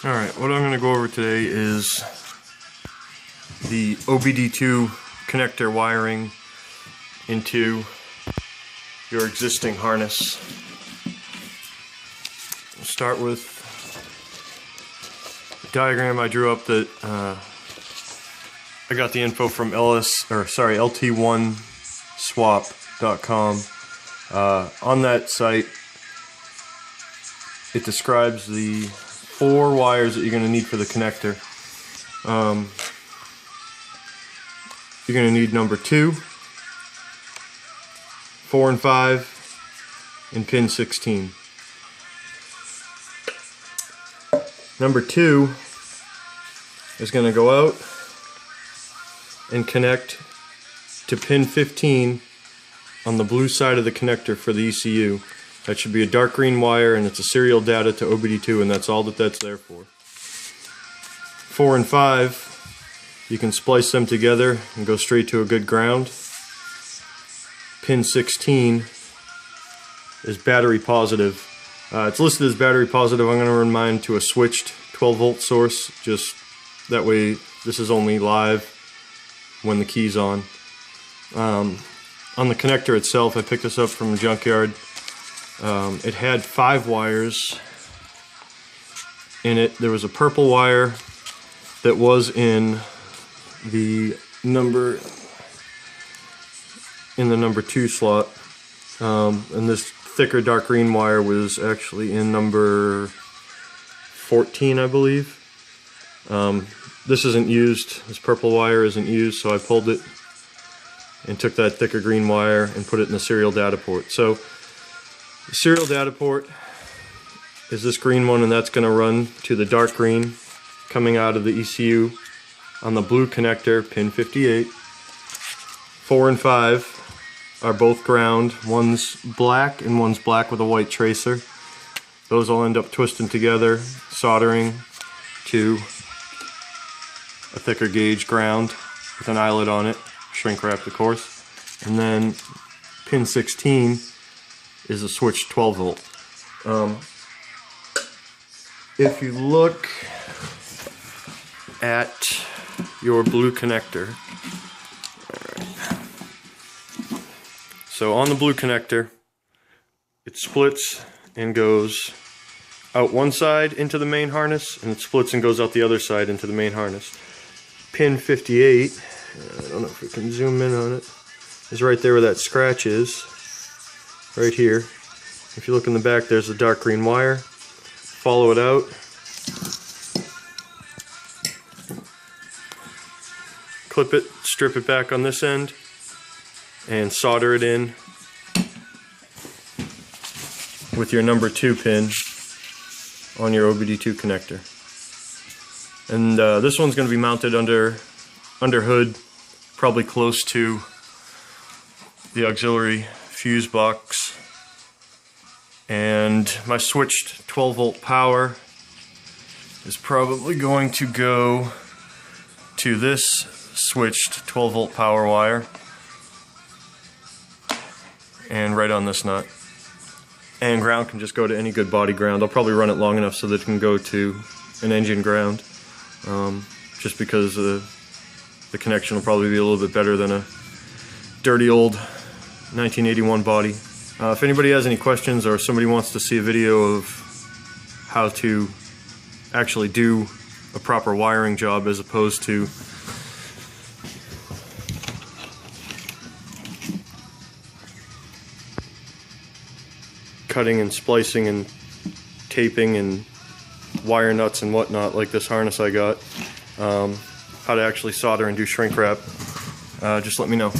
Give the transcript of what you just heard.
Alright, what I'm going to go over today is the OBDII connector wiring into your existing harness. We'll start with the diagram I drew up that I got the info from LT1swap.com. On that site, it describes the 4 wires that you're going to need for the connector. You're going to need number 2, 4 and 5, and pin 16. Number 2 is going to go out and connect to pin 15 on the blue side of the connector for the ECU. That should be a dark green wire, and it's a serial data to OBDII, and that's all that's there for. 4 and 5, you can splice them together and go straight to a good ground. Pin 16 is battery positive. It's listed as battery positive. I'm going to run mine to a switched 12 volt source, just that way this is only live when the key's on. On the connector itself, I picked this up from a junkyard. It had 5 wires in it. There was a purple wire that was in the number 2 slot, and this thicker dark green wire was actually in number 14, I believe. This isn't used. This purple wire isn't used, so I pulled it and took that thicker green wire and put it in the serial data port. So the serial data port is this green one, and that's going to run to the dark green coming out of the ECU on the blue connector, pin 58. 4 and 5 are both ground. One's black and one's black with a white tracer. Those will end up twisting together, soldering to a thicker gauge ground with an eyelet on it, shrink wrapped of course. And then pin 16 is a switched 12 volt. If you look at your blue connector, so on the blue connector, it splits and goes out one side into the main harness, and it splits and goes out the other side into the main harness. Pin 58, I don't know if we can zoom in on it, is right there where that scratch is. Right here. If you look in the back, there's a dark green wire. Follow it out. Clip it, strip it back on this end, and solder it in with your number 2 pin on your OBDII connector. And this one's going to be mounted under hood, probably close to the auxiliary fuse box. And my switched 12 volt power is probably going to go to this switched 12 volt power wire and right on this nut. And ground can just go to any good body ground. I'll probably run it long enough so that it can go to an engine ground, just because the connection will probably be a little bit better than a dirty old 1981 body. If anybody has any questions, or somebody wants to see a video of how to actually do a proper wiring job as opposed to cutting and splicing and taping and wire nuts and whatnot like this harness I got, how to actually solder and do shrink wrap, just let me know.